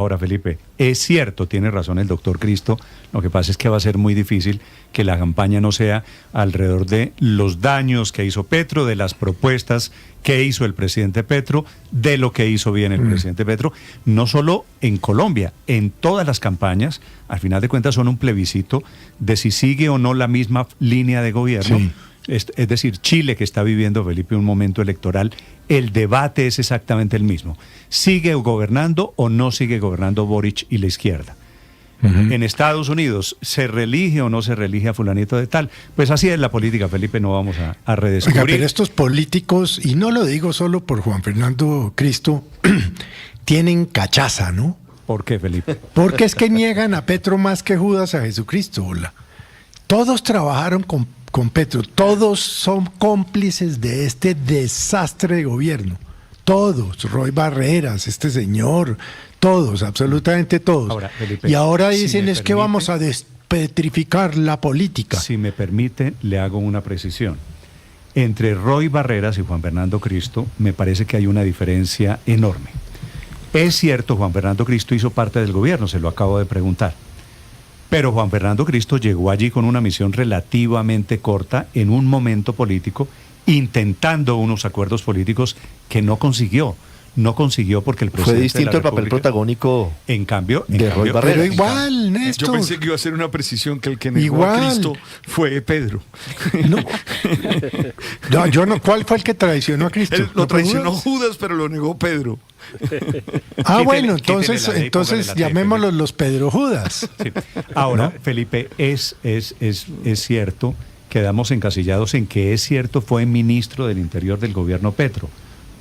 Ahora, Felipe, es cierto, tiene razón el doctor Cristo, lo que pasa es que va a ser muy difícil que la campaña no sea alrededor de los daños que hizo Petro, de las propuestas que hizo el presidente Petro, de lo que hizo bien el presidente Petro, no solo en Colombia, en todas las campañas, al final de cuentas son un plebiscito de si sigue o no la misma línea de gobierno. Sí. Es decir, Chile, que está viviendo, Felipe, un momento electoral, el debate es exactamente el mismo. ¿Sigue gobernando o no sigue gobernando Boric y la izquierda? En Estados Unidos, ¿se reelige o no se reelige a fulanito de tal? Pues así es la política, Felipe, no vamos a redescubrir. Oiga, pero estos políticos, y no lo digo solo por Juan Fernando Cristo, tienen cachaza, ¿no? ¿Por qué, Felipe? Porque es que niegan a Petro más que Judas a Jesucristo, hola. Todos trabajaron con Petro, todos son cómplices de este desastre de gobierno. Todos, Roy Barreras, este señor, todos, absolutamente todos. Ahora, Felipe, y ahora si dicen me es que vamos a despetrificar la política. Si me permite, le hago una precisión. Entre Roy Barreras y Juan Fernando Cristo, me parece que hay una diferencia enorme. Es cierto, Juan Fernando Cristo hizo parte del gobierno, se lo acabo de preguntar. Pero Juan Fernando Cristo llegó allí con una misión relativamente corta en un momento político, intentando unos acuerdos políticos que no consiguió. No consiguió porque el presidente fue distinto el papel protagónico en cambio, de Roy Barreras. Pero igual, Néstor. Yo pensé que iba a hacer una precisión que el que negó Igual. a Cristo fue Pedro. No, yo no. ¿Cuál fue el que traicionó a Cristo? Él lo ¿No fue traicionó Judas? Judas, pero lo negó Pedro. Bueno, Quítele entonces, la D y póngale la T, llamémoslos Felipe. los Pedro Judas. Sí. Ahora, Felipe, es cierto, quedamos encasillados en que es cierto, fue ministro del Interior del gobierno Petro,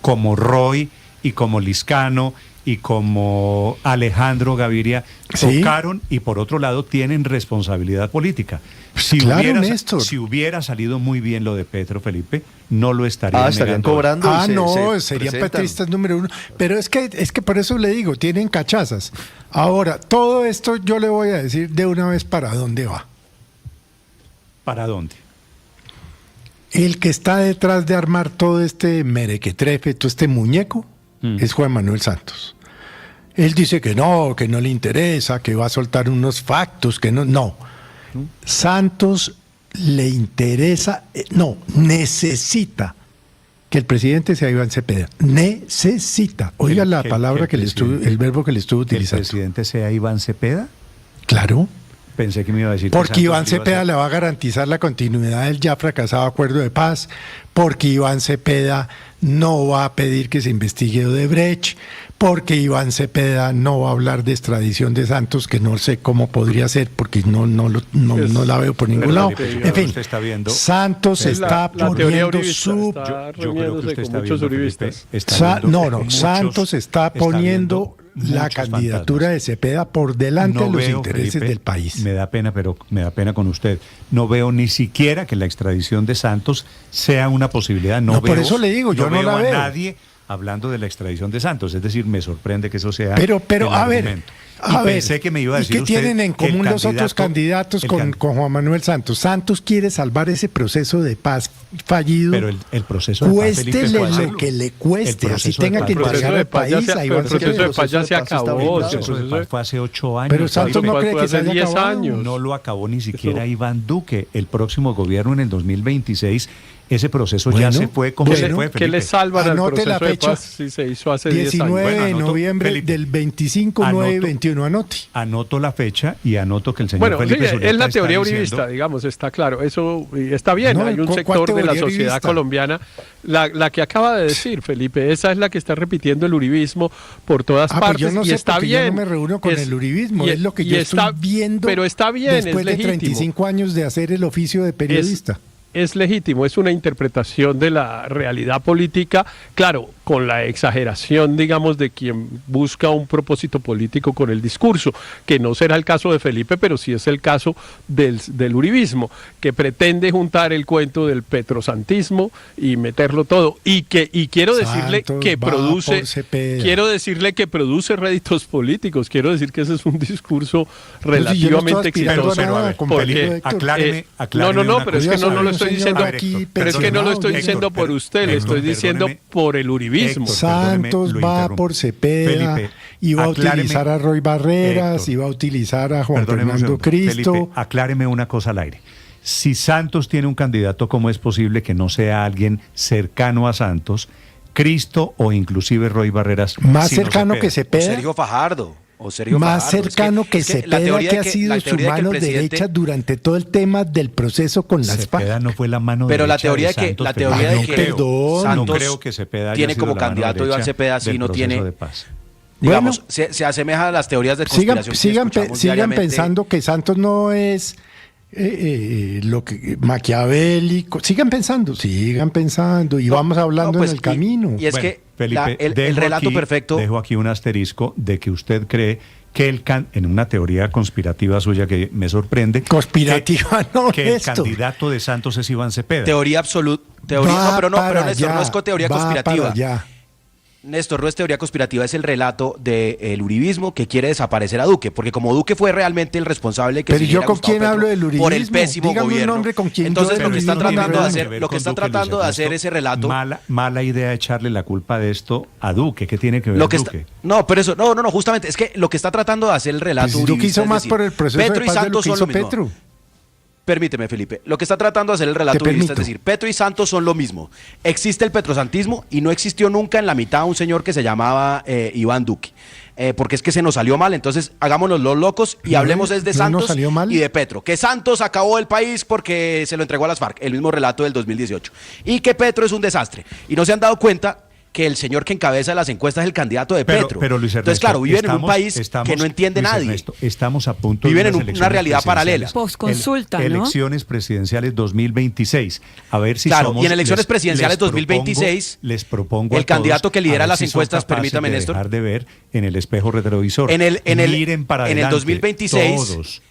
como Roy y como Liscano y como Alejandro Gaviria Sí. tocaron y por otro lado tienen responsabilidad política. Si, Claro, Néstor. si hubiera salido muy bien lo de Petro, Felipe, no lo estarían estarían negando. cobrando. Ah, y no, se serían presentan. petristas número uno. Pero es que por eso le digo, tienen cachazas. Ahora, todo esto yo le voy a decir de una vez para dónde va. ¿Para dónde? El que está detrás de armar todo este merequetrefe, todo este muñeco, es Juan Manuel Santos. Él dice que no le interesa, que va a soltar unos factos, que no. No. Santos le interesa, necesita que el presidente sea Iván Cepeda. Necesita. Oiga la palabra el verbo que le estuvo ¿Que el utilizando. presidente sea Iván Cepeda? Claro. Pensé que me iba a decir que Porque Santos Iván iba a ser- Cepeda le va a garantizar la continuidad del ya fracasado acuerdo de paz, porque Iván Cepeda no va a pedir que se investigue Odebrecht, porque Iván Cepeda no va a hablar de extradición de Santos, que no sé cómo podría ser, porque no la veo por ningún lado. Felipe, En fin, usted está viendo- Santos Es está la teoría poniendo uribista, su... está Yo creo que reuniéndose usted con está muchos viendo, uribistas. Felipe, está viendo muchos- Santos está poniendo la muchos candidatura fantasmas. de Cepeda por delante de los veo, intereses Felipe, del país. Me da pena, pero me da pena con usted. No veo ni siquiera que la extradición de Santos sea una posibilidad. No, por eso le digo, yo no la a veo. nadie hablando de la extradición de Santos. Es decir, me sorprende que eso sea Pero el a ver, argumento. Y pensé que me iba a ¿y decir qué usted tienen en que el común los otros candidatos el con Juan Manuel Santos? Santos quiere salvar ese proceso de paz fallido. Pero el proceso de paz, Felipe, Cuéstele ¿cuál es? lo que le cueste, El así proceso de tenga paz. que El proceso entregar de al paz ya país se- a pero Iván el proceso Cepeda. de paz ya se está acabó. El blindado. proceso de paz fue hace 8 años. Pero Santos Felipe. no cree que se hace haya 10 acabado. años. No lo acabó ni siquiera Iván Duque. El próximo gobierno en el 2026, ese proceso ya Bueno, se fue como se fue, ¿Qué Felipe. le salvan al Anote la proceso de fecha. paz si se hizo hace 10 años? 19 Bueno, de anoto, noviembre Felipe. del 25, 9, Anoto. 21, anote. Anoto la fecha y anoto que el señor Bueno, sí, Felipe Zuleta es la está teoría diciendo- uribista, digamos, está claro. Eso está bien. No, Hay un ¿cuál sector de la teoría sociedad uribista? colombiana, la que acaba de decir, Felipe, esa es la que está repitiendo el uribismo por todas Pues partes. yo no y sé está porque bien. yo no me reúno con el uribismo, es lo que y yo estoy viendo Pero está bien, después es de legítimo. 35 años de hacer el oficio de periodista. Es legítimo, es una interpretación de la realidad política, claro, con la exageración, digamos, de quien busca un propósito político con el discurso, que no será el caso de Felipe, pero sí es el caso del uribismo, que pretende juntar el cuento del petrosantismo y meterlo todo, y quiero decirle Santos que va produce, por Cepeda. quiero decirle que produce réditos políticos, quiero decir que ese es un discurso Pues si yo no estoy relativamente aspirando exitoso. a nada, Pero a ver, con porque, Felipe, Héctor. acláreme no, una pero es que cosa. no lo estoy señor, diciendo, aquí pero es que no lo estoy pensionado, diciendo por usted, le estoy diciendo por el uribismo. Héctor, Santos perdóneme, lo va interrumpo. por Cepeda, Felipe, iba a acláreme- utilizar a Roy Barreras, Héctor, iba a utilizar a Juan Perdóneme un Fernando segundo. Cristo. Felipe, acláreme una cosa al aire. Si Santos tiene un candidato, ¿cómo es posible que no sea alguien cercano a Santos, Cristo o inclusive Roy Barreras? Más sino cercano que O Cepeda, Sergio Fajardo. O Sergio más Fajardo. cercano que la Cepeda, teoría que de ha sido la su teoría de que el mano presidente- derecha durante todo el tema del proceso con las Cepeda FARC. no fue la mano Pero la derecha teoría de de que- Santos, la pero teoría no de que creo. Perdón. No Santos creo que Cepeda haya tiene sido como la mano candidato Iván derecha Cepeda, sí, del no proceso tiene- de paz. Digamos, Bueno. se asemeja a las teorías de Sigan, conspiración que sigan, escuchamos sigan diariamente. pensando que Santos no es lo que maquiavélico. Sigan pensando y vamos hablando No, pues, en el camino. y es Bueno, que Felipe, el dejo relato aquí- perfecto. Dejo aquí un asterisco de que usted cree que en una teoría conspirativa suya que me sorprende. Conspirativa, no, que el Néstor. candidato de Santos es Iván Cepeda. Teoría absoluta. Teoría, Va no, pero para Néstor, allá, no es teoría va conspirativa. para allá. Néstor, no es teoría conspirativa, es el relato del uribismo que quiere desaparecer a Duque, porque como Duque fue realmente el responsable que Pero se yo eligiera con Gustavo quién Petro hablo del uribismo. por el pésimo Dígame un gobierno. nombre con quien Entonces yo lo que está uribismo tratando de no hacer, Tiene que lo que ver está con Duque, tratando de Luis hacer Ernesto. ese relato. Mala idea echarle la culpa de esto a Duque. ¿Qué tiene que ver Lo que está, Duque? no, pero eso, no, justamente es que lo que está tratando de hacer el relato Pues Duque uribista hizo es más decir, por el proceso Petro de y paz de lo Santos que son hizo lo mismo. Petro. Permíteme, Felipe. Lo que está tratando de hacer el relato Te uribista es permito. decir, Petro y Santos son lo mismo. Existe el petrosantismo y no existió nunca en la mitad un señor que se llamaba Iván Duque. Porque es que se nos salió mal, entonces hagámonos los locos y No, hablemos es de no nos Santos salió mal. y de Petro. Que Santos acabó el país porque se lo entregó a las FARC, el mismo relato del 2018. Y que Petro es un desastre. Y no se han dado cuenta que el señor que encabeza las encuestas es el candidato de Petro. Pero Luis Ernesto, entonces, claro, viven en un país que no entiende Luis nadie. Ernesto, estamos a punto Viven de en unas una elecciones realidad paralela. presidenciales. Posconsulta, ¿no? Elecciones presidenciales 2026. A ver si Claro, somos... y en elecciones presidenciales 2026, les propongo el a todos candidato que lidera a ver las si son encuestas, capaces permítame, de Néstor. dejar de ver en el espejo retrovisor. Miren para en el adelante, 2026, todos.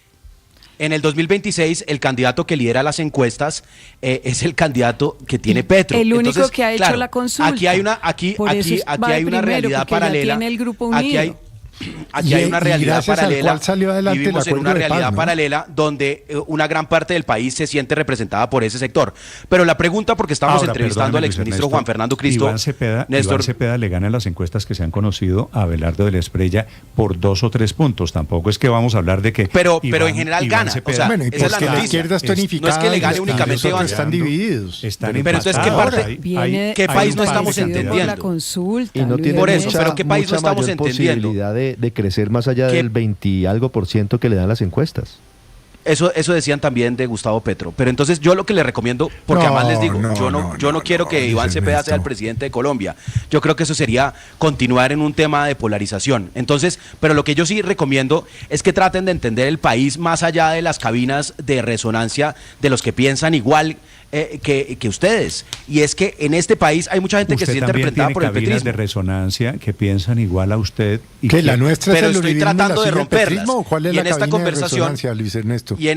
En el 2026, el candidato que lidera las encuestas es el candidato que tiene Petro. El único Entonces, que ha hecho claro, la consulta. Aquí hay una, aquí, Por eso aquí, va aquí de hay una primero, realidad porque ya paralela. tiene el grupo Aquí hay, unido. aquí hay Y- una y realidad gracias al paralela. cual salió adelante el Vivimos en acuerdo una de paz, realidad ¿no? paralela donde una gran parte del país se siente representada por ese sector. Pero la pregunta, porque estamos Ahora, entrevistando al perdóneme, exministro Luis Juan Ernesto, Fernando Cristo. Iván Cepeda le gana en las encuestas que se han conocido a Abelardo de la Espriella por 2 o 3 puntos. Tampoco es que vamos a hablar de que... Pero en general gana, o sea, Bueno, y esa es la porque la noticia. izquierda está unificada. No es que le gane y únicamente los otros Iván. están divididos. Están Pero entonces, ¿qué empatados. parte- ¿qué país no estamos entendiendo? Por la consulta. Y no Luis tiene Por eso, Ernesto. pero ¿qué país no mucha estamos mayor entendiendo? posibilidad de crecer más allá ¿Qué? del 20 y algo por ciento que le dan las encuestas. Eso decían también de Gustavo Petro. Pero entonces yo lo que le recomiendo, porque No, además les digo, no, yo no quiero que Luis Iván Cepeda Ernesto. sea el presidente de Colombia. Yo creo que eso sería continuar en un tema de polarización. Entonces, pero lo que yo sí recomiendo es que traten de entender el país más allá de las cabinas de resonancia de los que piensan igual que ustedes. Y es que en este país hay mucha gente que se Usted siente también representada tiene por el cabinas de petrismo. resonancia que piensan igual a usted. Y ¿Que la que- nuestra Pero es el estoy uribismo y la tratando de suya el romperlas. petrismo, ¿o cuál es Y la en esta cabina de conversación- resonancia, Luis Ernesto? Y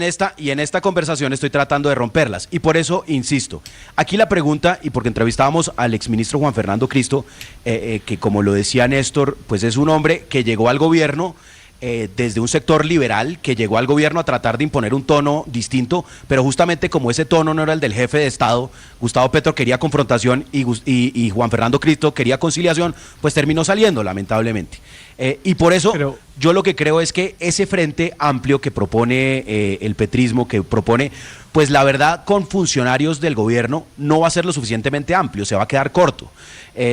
en esta conversación estoy tratando de romperlas. Y por eso insisto. Aquí la pregunta, y porque entrevistábamos al exministro Juan Fernando Cristo, que como lo decía Néstor, pues es un hombre que llegó al gobierno desde un sector liberal, que llegó al gobierno a tratar de imponer un tono distinto, pero justamente como ese tono no era el del jefe de Estado, Gustavo Petro quería confrontación y Juan Fernando Cristo quería conciliación, pues terminó saliendo, lamentablemente. Y por eso Pero- yo lo que creo es que ese frente amplio que propone el petrismo, que propone, pues la verdad, con funcionarios del gobierno, no va a ser lo suficientemente amplio, se va a quedar corto.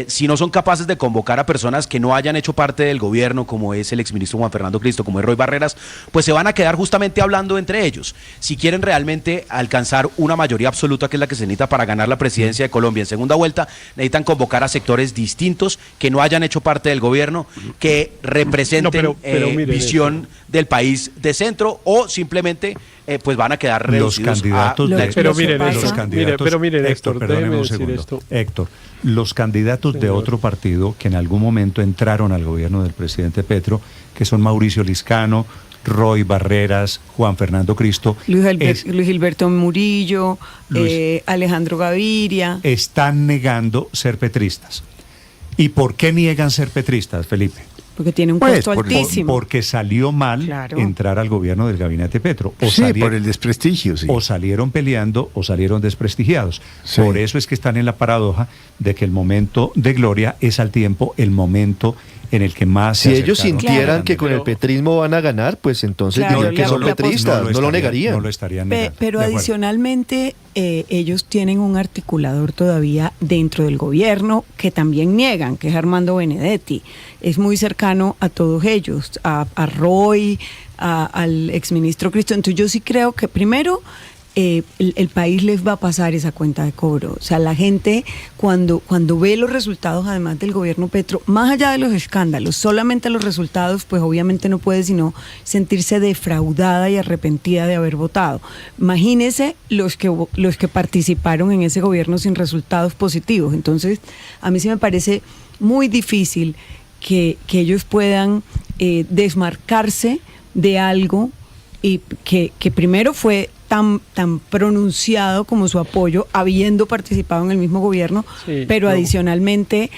Si no son capaces de convocar a personas que no hayan hecho parte del gobierno, como es el exministro Juan Fernando Cristo, como es Roy Barreras, pues se van a quedar justamente hablando entre ellos. Si quieren realmente alcanzar una mayoría absoluta, que es la que se necesita para ganar la presidencia de Colombia en segunda vuelta, necesitan convocar a sectores distintos que no hayan hecho parte del gobierno, que representen No, pero mire, visión del país de centro, o simplemente pues van a quedar Los reducidos candidatos Lo- de Pero lo que mire, pasa- Néstor, los candidatos, pero mire, Néstor, Héctor, perdóneme déjeme un decir segundo. esto. Héctor, los candidatos de Señor. otro partido que en algún momento entraron al gobierno del presidente Petro, que son Mauricio Liscano, Roy Barreras, Juan Fernando Cristo, Luis Gilberto Murillo, Luis. Alejandro Gaviria. están negando ser petristas. ¿Y por qué niegan ser petristas, Felipe? porque tiene un Pues, costo altísimo. Porque salió mal Claro. entrar al gobierno del gabinete Petro. O Sí, salir- por el desprestigio, sí. O salieron peleando o salieron desprestigiados. Sí. Por eso es que están en la paradoja de que el momento de gloria es al tiempo el momento en el que más Si se ellos acercaron sintieran Claro. que con el petrismo van a ganar, pues entonces Claro, dirían que le son apoyan. petristas, no lo estarían- negarían. No lo estarían Pe- negando. pero De acuerdo. adicionalmente, ellos tienen un articulador todavía dentro del gobierno que también niegan, que es Armando Benedetti. Es muy cercano a todos ellos, a Roy, al exministro Cristo. Entonces yo sí creo que primero el país les va a pasar esa cuenta de cobro. O sea, la gente cuando ve los resultados, además del gobierno Petro, más allá de los escándalos, solamente los resultados, pues obviamente no puede sino sentirse defraudada y arrepentida de haber votado. Imagínese los que participaron en ese gobierno sin resultados positivos. Entonces, a mí sí me parece muy difícil que ellos puedan desmarcarse de algo y que primero fue tan pronunciado como su apoyo, habiendo participado en el mismo gobierno, Sí, pero no. adicionalmente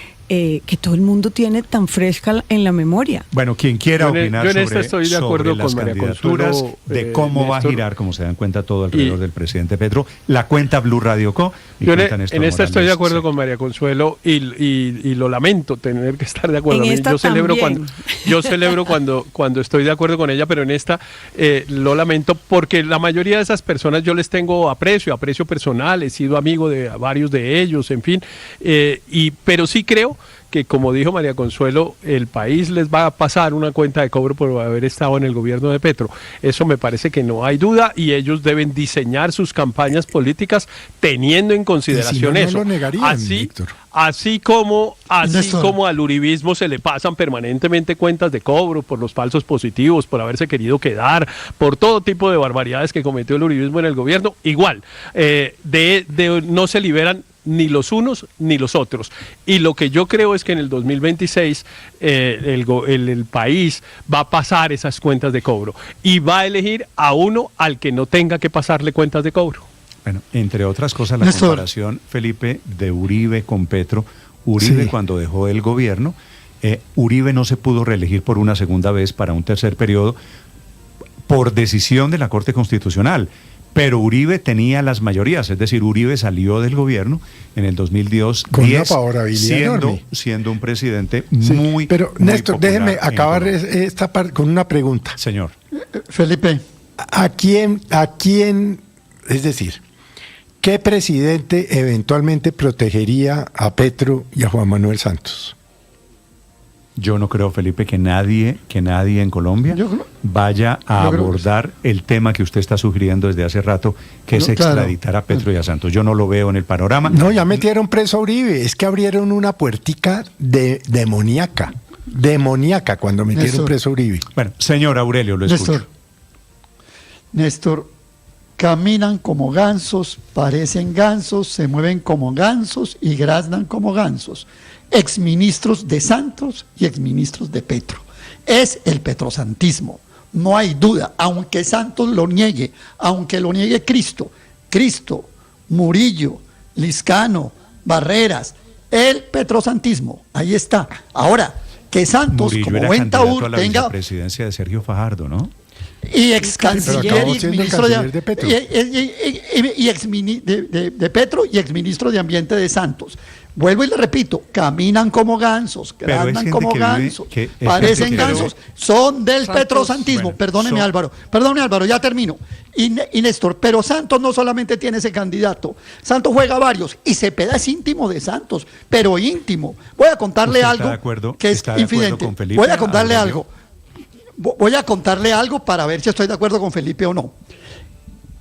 que todo el mundo tiene tan fresca en la memoria. Bueno, quien quiera Yo en- opinar yo en esta sobre, estoy de sobre acuerdo las con María candidaturas, Consuelo, de cómo va a Néstor. girar, como se dan cuenta todo alrededor Y- del presidente Petro, la cuenta Blue Radio Co. y Yo en, cuenta Néstor en esta estoy de Morales. acuerdo Sí. con María Consuelo y lo lamento tener que estar de acuerdo. En A mí, esta yo celebro también. cuando estoy de acuerdo con ella, pero en esta lo lamento porque la mayoría de esas personas yo les tengo aprecio personal, he sido amigo de varios de ellos, en fin, pero sí creo que, como dijo María Consuelo, el país les va a pasar una cuenta de cobro por haber estado en el gobierno de Petro. Eso me parece que no hay duda y ellos deben diseñar sus campañas políticas teniendo en consideración no, no eso. lo negarían, Víctor. Así como Néstor. al uribismo se le pasan permanentemente cuentas de cobro por los falsos positivos, por haberse querido quedar, por todo tipo de barbaridades que cometió el uribismo en el gobierno, igual, no se liberan ni los unos ni los otros. Y lo que yo creo es que en el 2026 el país va a pasar esas cuentas de cobro y va a elegir a uno al que no tenga que pasarle cuentas de cobro. Bueno, entre otras cosas, la Néstor. comparación, Felipe, de Uribe con Petro. Uribe, Sí. cuando dejó el gobierno, Uribe no se pudo reelegir por una segunda vez para un tercer periodo por decisión de la Corte Constitucional. Pero Uribe tenía las mayorías, es decir, Uribe salió del gobierno en el 2010 Con una favorabilidad enorme. siendo un presidente Sí, muy pero muy Néstor, popular déjeme en acabar Colombia. esta parte con una pregunta. Señor, Felipe, ¿A quién, es decir, qué presidente eventualmente protegería a Petro y a Juan Manuel Santos? yo no creo, Felipe, que nadie en Colombia Yo creo- vaya a yo creo que abordar el tema que usted está sugiriendo desde hace rato, que es No, claro. extraditar a Petro y a Santos. Yo no lo veo en el panorama. No, ya metieron preso a Uribe. Es que abrieron una puertica demoníaca. Demoníaca cuando metieron Néstor. preso a Uribe. Bueno, señor Aurelio, lo escucho. Néstor, caminan como gansos, parecen gansos, se mueven como gansos y graznan como gansos. Exministros de Santos y exministros de Petro. Es el petrosantismo, no hay duda, aunque Santos lo niegue, aunque lo niegue Cristo, Murillo, Liscano, Barreras, el petrosantismo, ahí está. Ahora, que Santos, Murillo como era buen candidato taur, a la tenga vicepresidencia de Sergio Fajardo, ¿no? y ex Pero canciller acabó y siendo exministro canciller de Petro. de Petro y exministro de Ambiente de Santos. Vuelvo y le repito, caminan como gansos, Pero es grandan gente como que vive- gansos, que- es parecen gente que gansos, son del Santos. petrosantismo. Bueno, Perdóneme Álvaro, ya termino. Y Néstor, pero Santos no solamente tiene ese candidato, Santos juega varios y Cepeda es íntimo de Santos, pero íntimo. Voy a contarle ¿Usted está algo de acuerdo- que es está de acuerdo infidente. con Felipe, Voy a contarle Aurelio? Voy a contarle algo para ver si estoy de acuerdo con Felipe o no.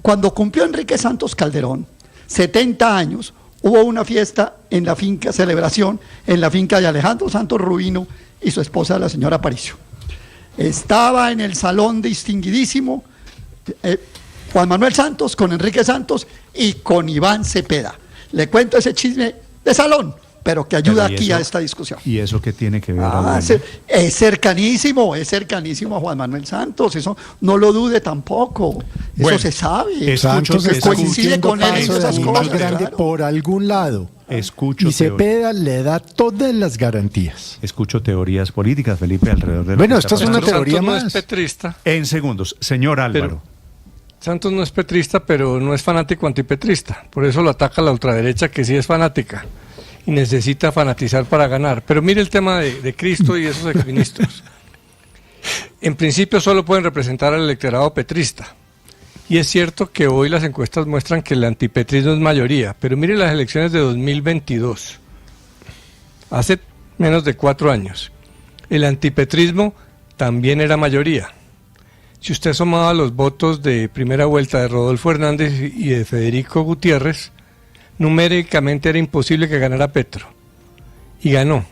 Cuando cumplió Enrique Santos Calderón, 70 años, hubo una fiesta en la finca, celebración, en la finca de Alejandro Santos Rubino y su esposa, la señora Aparicio. Estaba en el salón distinguidísimo Juan Manuel Santos con Enrique Santos y con Iván Cepeda. Le cuento ese chisme de salón, pero que ayuda Pero, ¿y aquí eso- a esta discusión. ¿Y eso qué tiene que ver, Ah, Aurelio? es cercanísimo a Juan Manuel Santos, eso no lo dude tampoco, eso Bueno, se sabe. es- Santos Escucho que está coincide cumpliendo con él en paso de esas animal cosas, grande claro. por algún lado. Escucho Y Cepeda le da todas las garantías. Escucho teorías políticas, Felipe, alrededor de lo Bueno, que esto está es una pasando. teoría Santos no más. es petrista. En segundos, señor Álvaro. Santos no es petrista, pero no es fanático antipetrista. Por eso lo ataca la ultraderecha, que sí es fanática y necesita fanatizar para ganar. Pero mire el tema de Cristo y esos exministros. En principio solo pueden representar al electorado petrista. Y es cierto que hoy las encuestas muestran que el antipetrismo es mayoría. Pero mire las elecciones de 2022. Hace menos de 4 años. El antipetrismo también era mayoría. Si usted sumaba los votos de primera vuelta de Rodolfo Hernández y de Federico Gutiérrez, numéricamente era imposible que ganara Petro. Y ganó,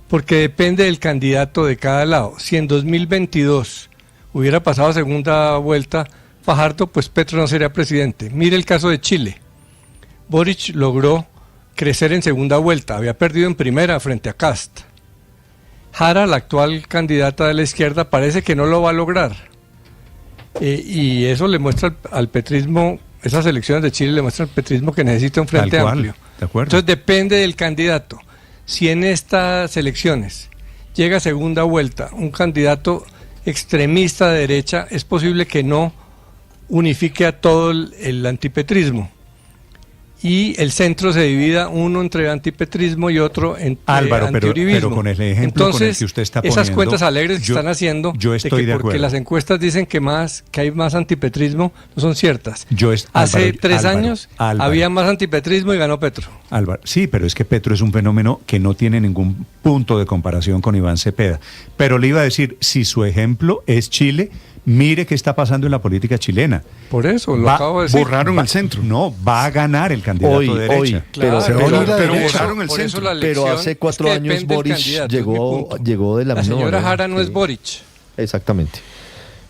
porque depende del candidato de cada lado. Si en 2022 hubiera pasado a segunda vuelta Fajardo, pues Petro no sería presidente. Mire el caso de Chile. Boric logró crecer en segunda vuelta, había perdido en primera frente a Kast. Jara, la actual candidata de la izquierda, parece que no lo va a lograr. Y eso le muestra al petrismo, esas elecciones de Chile le muestran al petrismo que necesita un frente Tal cual, amplio. de acuerdo. Entonces depende del candidato. Si en estas elecciones llega a segunda vuelta un candidato extremista de derecha, es posible que no unifique a todo el antipetrismo. Y el centro se divida, uno entre antipetrismo y otro entre Álvaro, antiuribismo. pero con el ejemplo Entonces, con el que usted está poniendo, esas cuentas alegres que yo- están haciendo, yo estoy de porque acuerdo. las encuestas dicen que hay más antipetrismo, no son ciertas. Hace Álvaro, 3 Álvaro, años Álvaro. había más antipetrismo y ganó Petro. Álvaro, sí, pero es que Petro es un fenómeno que no tiene ningún punto de comparación con Iván Cepeda. Pero le iba a decir, si su ejemplo es Chile, mire qué está pasando en la política chilena. Por eso, lo acabo de decir. Borraron el centro. No, va a ganar el candidato Hoy, de derecha. pero, Se va a ir a la pero derecha. borraron el por eso centro. la elección pero hace 4 es que años depende del Boris candidato, es mi punto. llegó de la La misma señora manera. Jara no es Sí. Boric. Exactamente.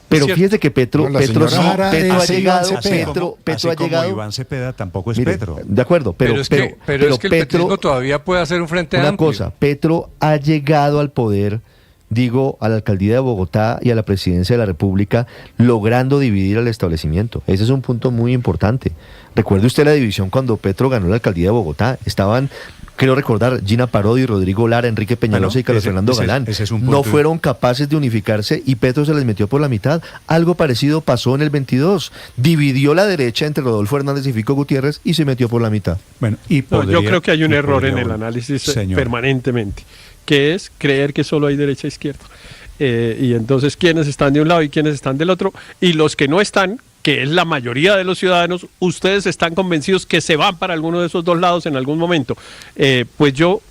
Pero Cierto. fíjese que Petro, No, la Petro, señora sí, Jara Petro ha es Iván llegado, Cepeda. Petro ha como llegado. Iván Cepeda tampoco es Mire, Petro. de acuerdo, pero es que el petrismo todavía puede hacer un frente una amplio. cosa, Petro ha llegado al poder, digo, a la alcaldía de Bogotá y a la presidencia de la República, logrando dividir al establecimiento. Ese es un punto muy importante. Recuerde usted la división cuando Petro ganó la alcaldía de Bogotá. Estaban, creo recordar, Gina Parodi, Rodrigo Lara, Enrique Peñalosa Bueno, y Carlos ese- Fernando ese- Galán. ese es un No punto. fueron capaces de unificarse y Petro se les metió por la mitad. Algo parecido pasó en el 22. Dividió la derecha entre Rodolfo Hernández y Fico Gutiérrez y se metió por la mitad. Bueno, y No, yo podría- creo que hay un y error en podría el volver. análisis Señor. permanentemente, que es creer que solo hay derecha e izquierda. Y entonces, ¿quiénes están de un lado y quiénes están del otro? Y los que no están, que es la mayoría de los ciudadanos, ustedes están convencidos que se van para alguno de esos dos lados en algún momento. Pues yo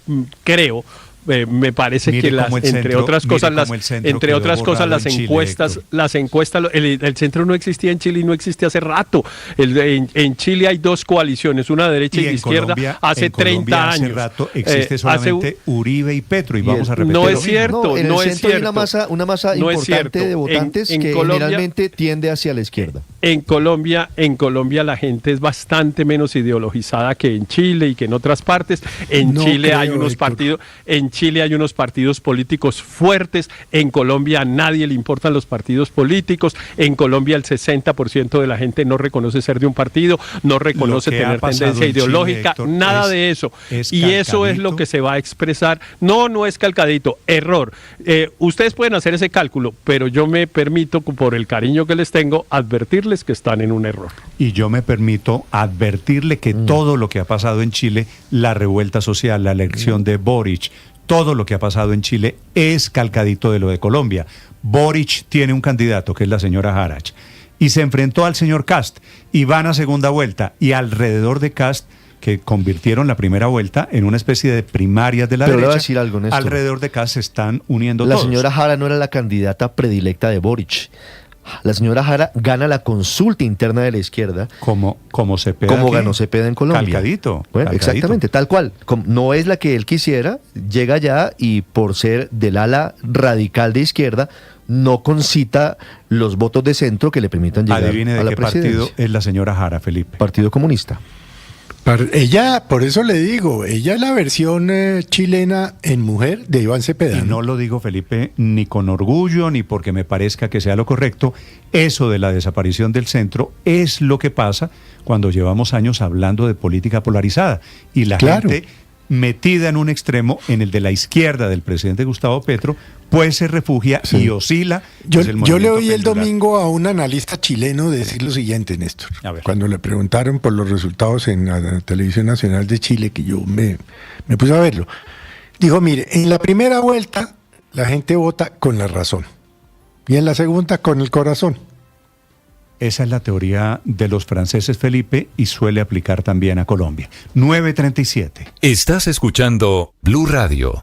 creo... me parece Mire que cómo el entre centro- otras mire cosas cómo el centro entre quedó otras cosas borrado las en Chile, encuestas Héctor. el centro no existía en Chile y no existe hace rato. En Chile hay dos coaliciones, una derecha y, de en izquierda, Colombia, hace en 30 Colombia años. hace rato existe Hace- solamente Uribe y Petro y vamos a repetir. no lo es mismo. cierto, en no el es centro hay cierto. una masa No es importante cierto. de votantes En que Colombia- generalmente tiende hacia la izquierda. En Colombia la gente es bastante menos ideologizada que en Chile y que en otras partes. En No Chile hay creo, unos Héctor. partidos, en Chile hay unos partidos políticos fuertes. En Colombia a nadie le importan los partidos políticos. En Colombia el 60% de la gente no reconoce ser de un partido, no reconoce Lo que ha tener pasado tendencia en Chile, ideológica, Héctor, nada es- de eso. es Y eso es lo calcadito. que se va a expresar. No es calcadito, error. Ustedes pueden hacer ese cálculo, pero yo me permito, por el cariño que les tengo, advertirles que están en un error. Y yo me permito advertirle que todo lo que ha pasado en Chile, la revuelta social, la elección de Boric, todo lo que ha pasado en Chile es calcadito de lo de Colombia. Boric tiene un candidato, que es la señora Harach, y se enfrentó al señor Kast, y van a segunda vuelta, y alrededor de Kast, que convirtieron la primera vuelta en una especie de primarias de la Pero le voy a derecha, decir algo, Néstor. alrededor de Kast se están uniendo La todos. señora Jara no era la candidata predilecta de Boric. La señora Jara gana la consulta interna de la izquierda, Como Cepeda como aquí. ganó Cepeda en Colombia. Calcadito. Bueno, calcadito. exactamente, tal cual. No es la que él quisiera, llega allá y por ser del ala radical de izquierda, no concita los votos de centro que le permitan llegar Adivine a de la qué presidencia. partido es la señora Jara, Felipe. Partido Comunista. Ella, por eso le digo, ella es la versión chilena en mujer de Iván Cepeda. Y no lo digo, Felipe, ni con orgullo, ni porque me parezca que sea lo correcto. Eso de la desaparición del centro es lo que pasa cuando llevamos años hablando de política polarizada. Y la gente metida en un extremo, en el de la izquierda del presidente Gustavo Petro, pues se refugia y oscila. Yo le oí el domingo a un analista chileno decir lo siguiente, Néstor. Cuando le preguntaron por los resultados en la Televisión Nacional de Chile, que yo me puse a verlo. Dijo, mire, en la primera vuelta la gente vota con la razón y en la segunda con el corazón. Esa es la teoría de los franceses, Felipe, y suele aplicar también a Colombia. 9:37. Estás escuchando Blue Radio.